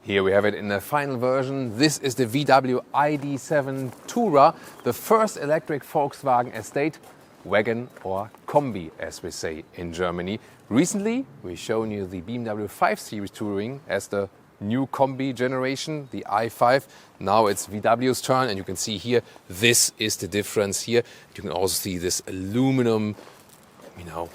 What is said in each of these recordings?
Here we have it in the final version. This is the VW ID7 Tourer, the first electric Volkswagen estate wagon or Kombi, as we say in Germany. Recently, we've shown you the BMW 5 Series Touring as the new Kombi generation, the i5. Now it's VW's turn, and you can see here, this is the difference here. You can also see this aluminum,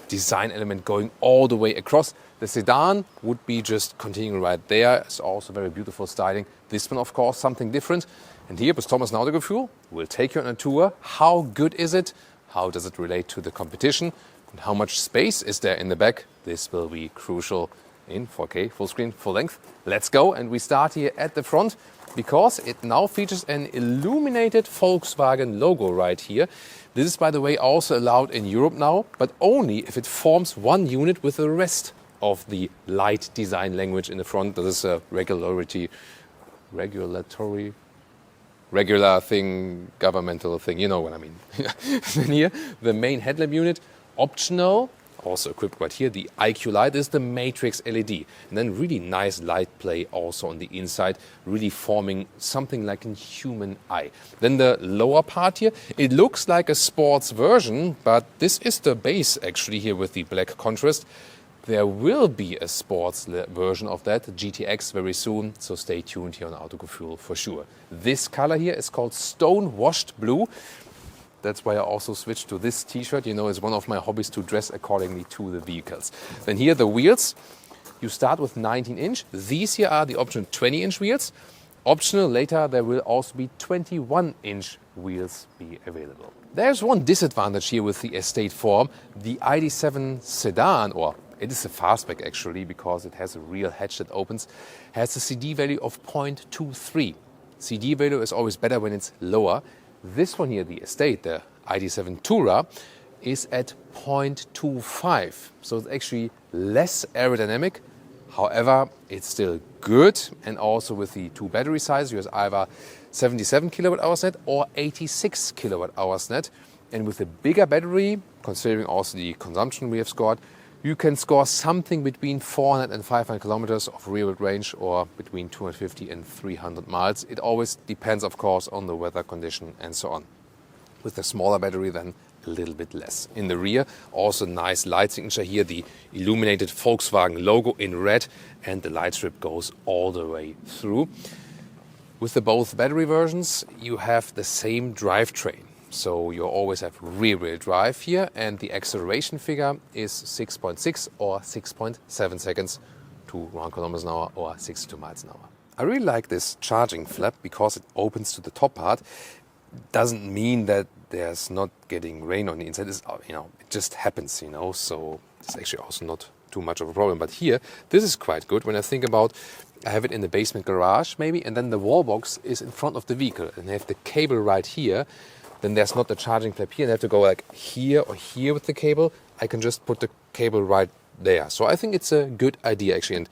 design element going all the way across. The sedan would be just continuing right there. It's also very beautiful styling. This one, of course, something different. And here with Thomas and Autogefuehl, we'll take you on a tour. How good is it? How does it relate to the competition? And how much space is there in the back? This will be crucial in 4K, full screen, full length. Let's go. And we start here at the front because it now features an illuminated Volkswagen logo right here. This is, by the way, also allowed in Europe now, but only if it forms one unit with the rest of the light design language in the front. That is a regular thing, governmental thing, you know what I mean. Then here, the main headlamp unit, optional, also equipped right here, the IQ light. This is the matrix LED. And then really nice light play also on the inside, really forming something like a human eye. Then the lower part here, it looks like a sports version, but this is the base actually here with the black contrast. There will be a sports version of that, GTX, very soon, so stay tuned here on Autogefuehl for sure. This color here is called Stonedwashed Blue. That's why I also switched to this t-shirt. It's one of my hobbies to dress accordingly to the vehicles. Then here the wheels. You start with 19-inch. These here are the optional 20-inch wheels. Optional later there will also be 21-inch wheels be available. There's one disadvantage here with the estate form. The ID7 Sedan, or it is a fastback actually because it has a real hatch that opens, has a CD value of 0.23. CD value is always better when it's lower. This one here, the estate, the ID7 Tourer, is at 0.25. So it's actually less aerodynamic. However, it's still good. And also with the two battery sizes, you have either 77 kilowatt hours net or 86 kilowatt hours net. And with a bigger battery, considering also the consumption we have scored, you can score something between 400 and 500 kilometers of real range or between 250 and 300 miles. It always depends, of course, on the weather condition and so on. With the smaller battery, then a little bit less. In the rear, also nice light signature here, the illuminated Volkswagen logo in red, and the light strip goes all the way through. With the both battery versions, you have the same drivetrain. So you always have rear-wheel drive here, and the acceleration figure is 6.6 or 6.7 seconds to 1 kilometers an hour or 62 miles an hour. I really like this charging flap because it opens to the top part. Doesn't mean that there's not getting rain on the inside. It's, it just happens, so it's actually also not too much of a problem. But here, this is quite good when I think about I have it in the basement garage maybe, and then the wall box is in front of the vehicle, and I have the cable right here. Then there's not the charging flap here, and I have to go like here or here with the cable. I can just put the cable right there. So I think it's a good idea actually, and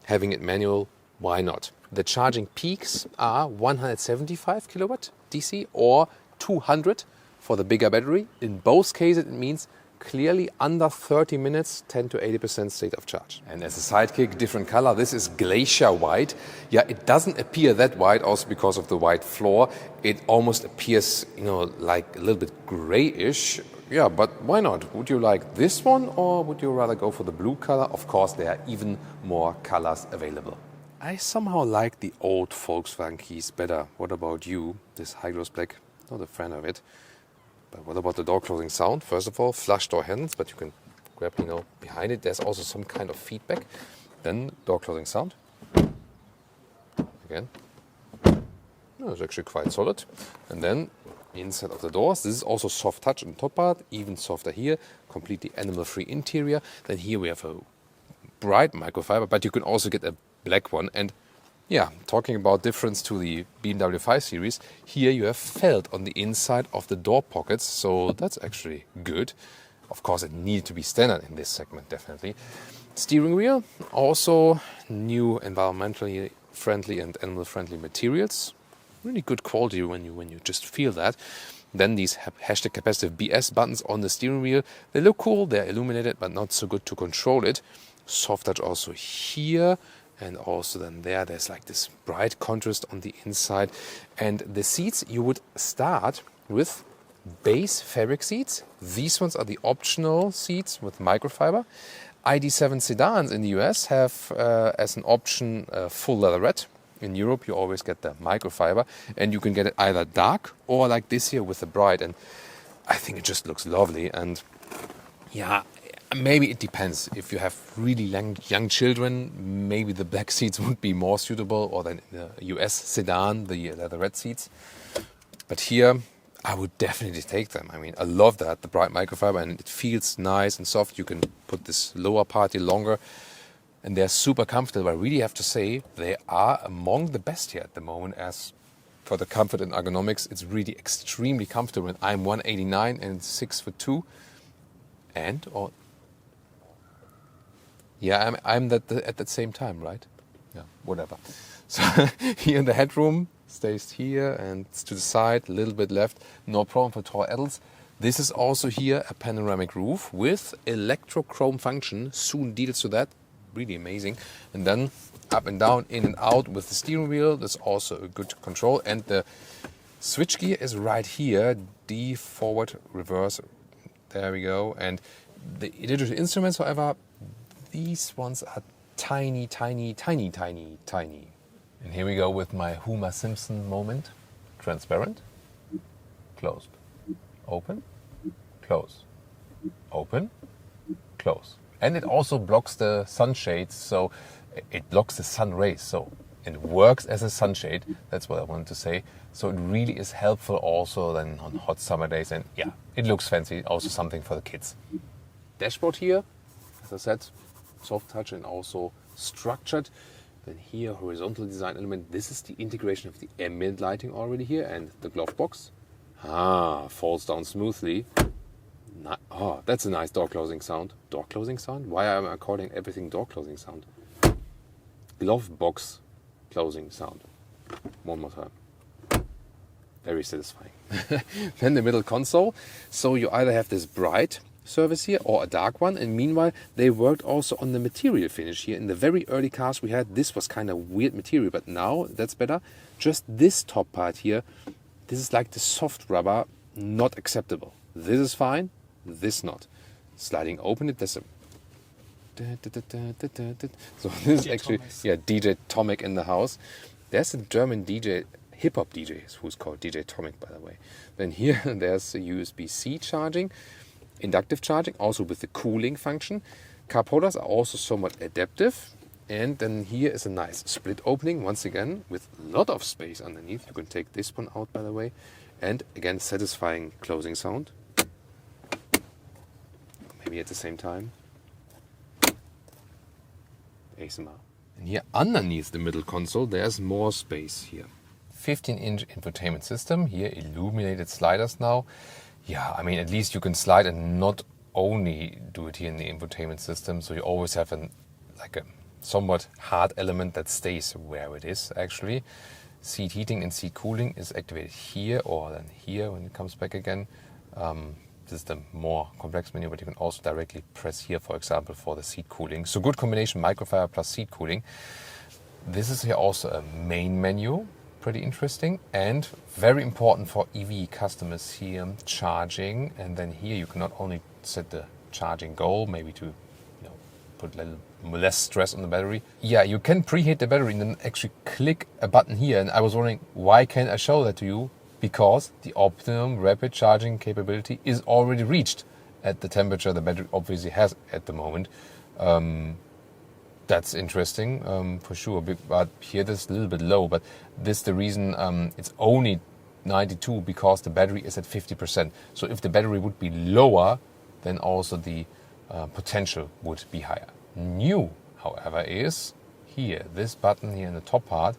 having it manual, why not? The charging peaks are 175 kilowatt DC or 200 for the bigger battery. In both cases, it means clearly under 30 minutes, 10 to 80% state of charge. And as a sidekick, different color. This is Glacier White. Yeah, it doesn't appear that white also because of the white floor. It almost appears, like a little bit grayish. Yeah, but why not? Would you like this one or would you rather go for the blue color? Of course, there are even more colors available. I somehow like the old Volkswagen keys better. What about you? This high gloss black, not a fan of it. But what about the door closing sound? First of all, flush door handles, but you can grab, behind it. There's also some kind of feedback. Then door closing sound. Again. No, it's actually quite solid. And then inside of the doors, this is also soft touch on the top part, even softer here, completely animal-free interior. Then here we have a bright microfiber, but you can also get a black one. And yeah, talking about difference to the BMW 5 Series, here you have felt on the inside of the door pockets, so that's actually good. Of course, it needed to be standard in this segment, definitely. Steering wheel, also new environmentally friendly and animal-friendly materials. Really good quality when you just feel that. Then these hashtag capacitive BS buttons on the steering wheel. They look cool, they're illuminated, but not so good to control it. Soft touch also here. And also then there's like this bright contrast on the inside. And the seats, you would start with base fabric seats. These ones are the optional seats with microfiber. ID7 sedans in the US have as an option full leatherette. In Europe, you always get the microfiber, and you can get it either dark or like this here with the bright. And I think it just looks lovely. And yeah, maybe it depends. If you have really young children, maybe the black seats would be more suitable, or then the US sedan, the leatherette seats. But here, I would definitely take them. I mean, I love that, the bright microfiber, and it feels nice and soft. You can put this lower part here longer, and they're super comfortable. I really have to say, they are among the best here at the moment. As for the comfort and ergonomics, it's really extremely comfortable. And I'm 189 and 6'2", and yeah, I'm that at the same time, right? Yeah, whatever. So here in the headroom, stays here and it's to the side, a little bit left, no problem for tall adults. This is also here a panoramic roof with electrochrome function, soon details to that, really amazing. And then up and down, in and out with the steering wheel, that's also a good control. And the switch gear is right here, D forward, reverse, there we go. And the digital instruments, however, these ones are tiny, tiny, tiny, tiny, tiny. And here we go with my Homer Simpson moment. Transparent, closed, open, close, open, close. And it also blocks the sunshades, so it blocks the sun rays. So it works as a sunshade, that's what I wanted to say. So it really is helpful also then on hot summer days. And yeah, it looks fancy, also something for the kids. Dashboard here, as I said, soft touch and also structured. Then here, horizontal design element. This is the integration of the ambient lighting already here, and the glove box. Falls down smoothly. That's a nice door closing sound. Door closing sound? Why am I calling everything door closing sound? Glove box closing sound. One more time. Very satisfying. Then the middle console. So you either have this bright surface here or a dark one, and meanwhile they worked also on the material finish here. In the very early cars we had, this was kind of weird material, but now that's better. Just this top part here, this is like the soft rubber, not acceptable. This is fine, this not. Sliding open it, there's a so this is actually DJ Tomic in the house. There's a German DJ, hip-hop DJ who's called DJ Tomic, by the way. Then here there's a USB-C charging, inductive charging, also with the cooling function. Cup holders are also somewhat adaptive. And then here is a nice split opening, once again, with a lot of space underneath. You can take this one out, by the way. And again, satisfying closing sound. Maybe at the same time. ASMR. And here underneath the middle console, there's more space here. 15-inch infotainment system. Here, illuminated sliders now. Yeah, I mean, at least you can slide and not only do it here in the infotainment system. So you always have a somewhat hard element that stays where it is, actually. Seat heating and seat cooling is activated here or then here when it comes back again. This is the more complex menu, but you can also directly press here, for example, for the seat cooling. So good combination, microfiber plus seat cooling. This is here also a main menu. Pretty interesting and very important for EV customers here, charging. And then here you can not only set the charging goal, maybe to put a little less stress on the battery. Yeah, you can preheat the battery and then actually click a button here. And I was wondering, why can't I show that to you? Because the optimum rapid charging capability is already reached at the temperature the battery obviously has at the moment. That's interesting, for sure, but here this is a little bit low, but this is the reason it's only 92 because the battery is at 50%. So if the battery would be lower, then also the potential would be higher. New, however, is here, this button here in the top part.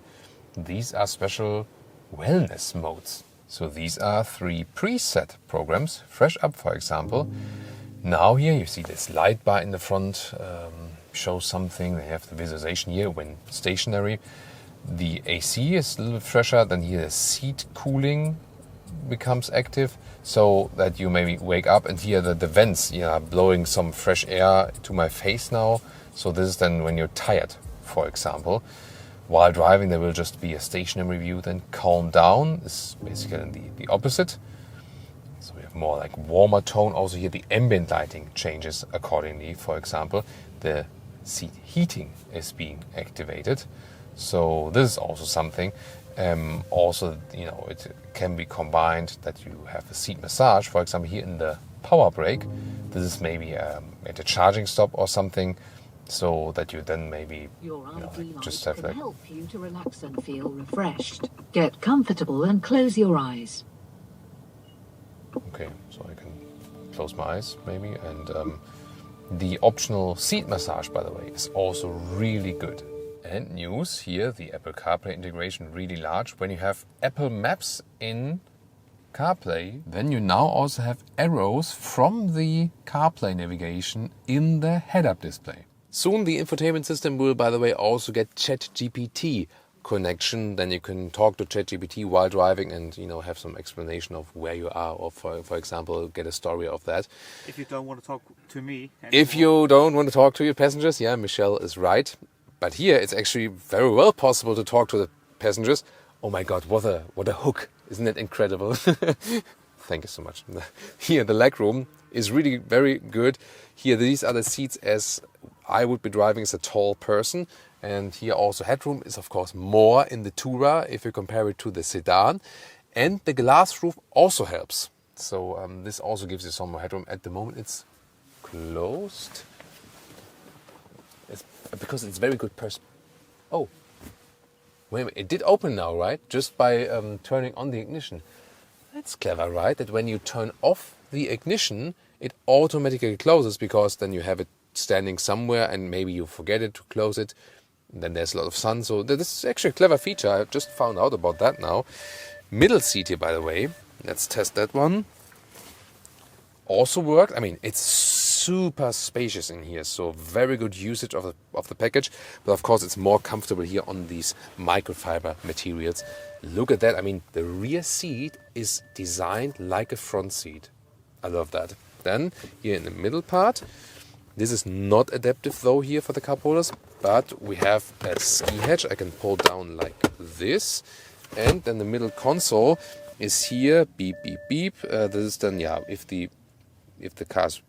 These are special wellness modes. So these are 3 preset programs. Fresh Up, for example. Now here you see this light bar in the front. Shows something. They have the visualization here when stationary. The AC is a little bit fresher. Then here the seat cooling becomes active so that you maybe wake up, and here the vents blowing some fresh air to my face now. So this is then when you're tired. for example. While driving, there will just be a stationary view. Then calm down is basically the opposite. So we have more like warmer tone. Also here the ambient lighting changes accordingly. For example, the seat heating is being activated. So this is also something. Also, it can be combined that you have a seat massage. For example, here in the power brake, this is maybe at a charging stop or something, so that you then maybe just have like help you to relax and feel refreshed. Get comfortable and close your eyes. Okay, so I can close my eyes maybe, and the optional seat massage, by the way, is also really good. And news here, the Apple CarPlay integration really large. When you have Apple Maps in CarPlay, then you now also have arrows from the CarPlay navigation in the head-up display. Soon the infotainment system will, by the way, also get ChatGPT connection. Then you can talk to ChatGPT while driving and have some explanation of where you are, or for example get a story of that. If you don't want to talk to me anymore. If you don't want to talk to your passengers, yeah, Michelle is right. But here it's actually very well possible to talk to the passengers. Oh my God, what a hook. Isn't it incredible? Thank you so much. Here the legroom is really very good. Here these are the seats as I would be driving as a tall person. And here also headroom is of course more in the Tourer if you compare it to the Sedan. And the glass roof also helps. So this also gives you some more headroom. At the moment it's closed. Because it's very good Oh, wait a minute, it did open now, right? Just by turning on the ignition. That's clever, right? That when you turn off the ignition, it automatically closes, because then you have it standing somewhere and maybe you forget it to close it. And then there's a lot of sun. So this is actually a clever feature. I just found out about that now. Middle seat here, by the way. Let's test that one. Also worked. I mean, it's super spacious in here, so very good usage of the package. But of course, it's more comfortable here on these microfiber materials. Look at that. I mean, the rear seat is designed like a front seat. I love that. Then here in the middle part, this is not adaptive though here for the cup holders, but we have a ski hatch I can pull down like this, and then the middle console is here. Beep beep beep. This is then if the car's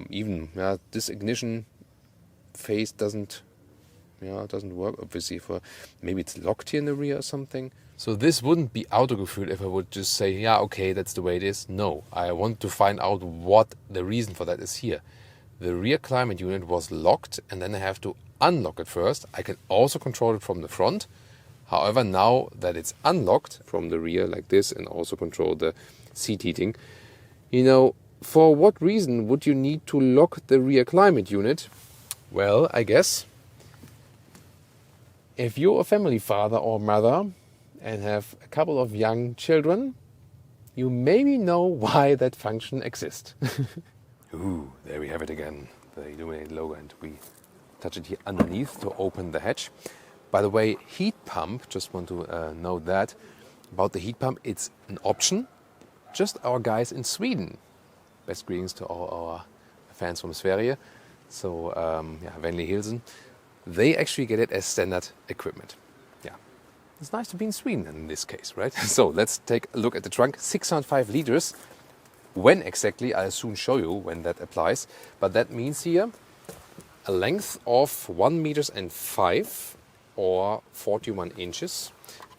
even this ignition phase doesn't work, obviously, for maybe it's locked here in the rear or something. So this wouldn't be Autogefuehl if I would just say okay, that's the way it is. No, I want to find out what the reason for that is here. The rear climate unit was locked and then I have to unlock it first. I can also control it from the front. However, now that it's unlocked from the rear like this, and also control the seat heating, for what reason would you need to lock the rear climate unit? Well, I guess if you're a family father or mother and have a couple of young children, you maybe know why that function exists. Ooh, there we have it again, the Illuminated logo, and we touch it here underneath to open the hatch. By the way, heat pump, just want to note that. About the heat pump, it's an option. Just our guys in Sweden. Best greetings to all our fans from Sverige. So, Venli Hilsen. They actually get it as standard equipment. Yeah, it's nice to be in Sweden in this case, right? So let's take a look at the trunk. 605 liters. When exactly, I'll soon show you when that applies. But that means here a length of 1 meters and 5 or 41 inches.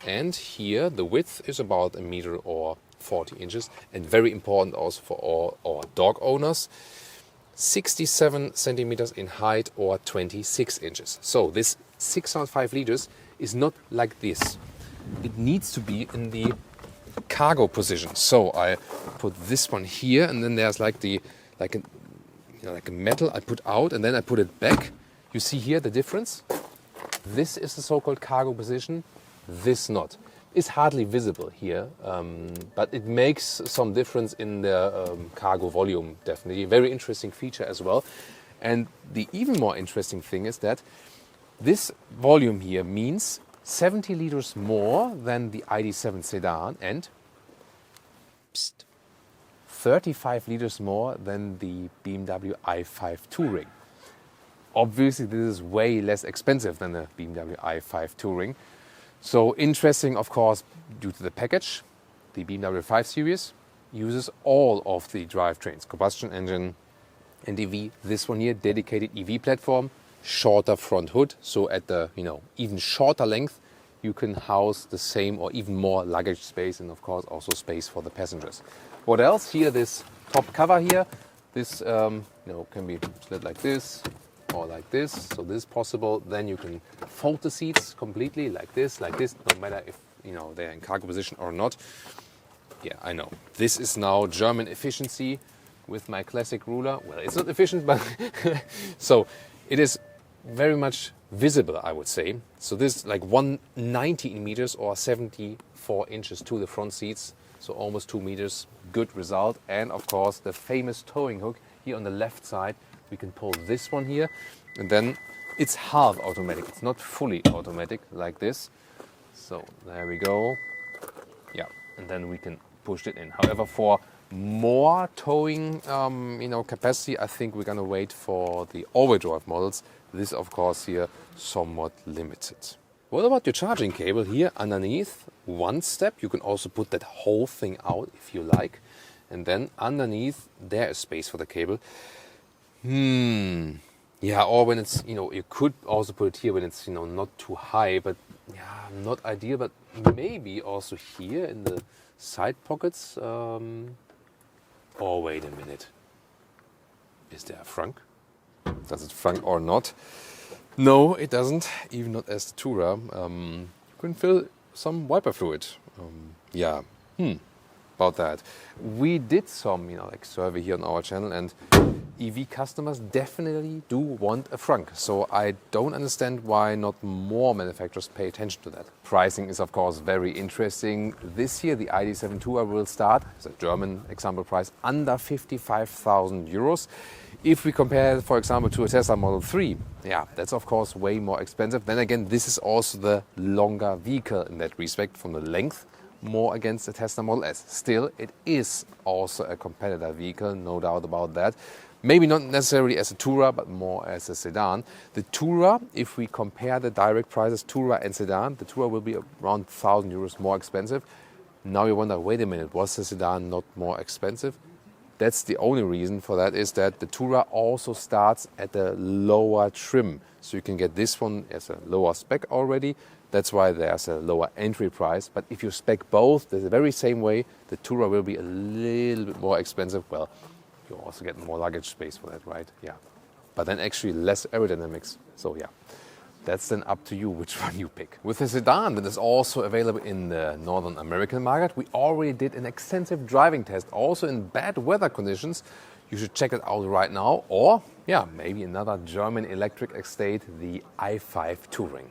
And here the width is about 1 meter or 40 inches. And very important also for all our dog owners, 67 centimeters in height or 26 inches. So this 605 liters is not like this. It needs to be in the cargo position. So I put this one here, and then there's like a metal I put out, and then I put it back. You see here the difference? This is the so-called cargo position, this not. It's hardly visible here, but it makes some difference in the cargo volume, definitely. Very interesting feature as well. And the even more interesting thing is that this volume here means 70 liters more than the ID7 Sedan and 35 liters more than the BMW i5 Touring. obviously this is way less expensive than the BMW i5 Touring. So interesting, of course, due to the package. The BMW 5 Series uses all of the drivetrains, combustion engine and EV. This one here, dedicated EV platform, shorter front hood. So at the even shorter length, you can house the same or even more luggage space, and of course also space for the passengers. What else? Here, this top cover here, this can be slid like this or like this. So this is possible. Then you can fold the seats completely like this, no matter if they're in cargo position or not. Yeah, I know. This is now German efficiency with my classic ruler. Well, it's not efficient, but so it is very much visible, I would say. So this is like 190 meters or 74 inches to the front seats. So almost 2 meters. Good result. And of course, the famous towing hook here on the left side. We can pull this one here, and then it's half automatic. It's not fully automatic like this. So there we go. Yeah, and then we can push it in. However, for more towing capacity, I think we're gonna wait for the all-wheel drive models. This, of course, here somewhat limited. What about your charging cable here underneath? One step, you can also put that whole thing out if you like. And then underneath, there is space for the cable. Yeah, or when it's, you could also put it here when it's, not too high, but yeah, not ideal. But maybe also here in the side pockets. Oh, wait a minute. Is there a Frunk? Does it Frunk or not? No, it doesn't. Even not as the Tourer. You can fill some wiper fluid. Yeah. About that. We did some, survey here on our channel, and EV customers definitely do want a Frunk. So I don't understand why not more manufacturers pay attention to that. Pricing is, of course, very interesting. This year, the ID7 Tourer will start, as a German example price, under 55,000 euros. If we compare, for example, to a Tesla Model 3, yeah, that's of course way more expensive. Then again, this is also the longer vehicle in that respect, from the length more against the Tesla Model S. Still, it is also a competitor vehicle, no doubt about that. Maybe not necessarily as a Tourer, but more as a sedan. The Tourer, if we compare the direct prices, Tourer and sedan, the Tourer will be around 1,000 euros more expensive. Now you wonder, wait a minute, was the sedan not more expensive? That's the only reason for that, is that the Tourer also starts at a lower trim. So you can get this one as a lower spec already. That's why there's a lower entry price. But if you spec both the very same way, the Tourer will be a little bit more expensive. Well, you also get more luggage space for that, right? Yeah. But then actually less aerodynamics. So yeah, that's then up to you which one you pick. With the sedan that is also available in the Northern American market, we already did an extensive driving test, also in bad weather conditions. You should check it out right now. Or, yeah, maybe another German electric estate, the i5 Touring.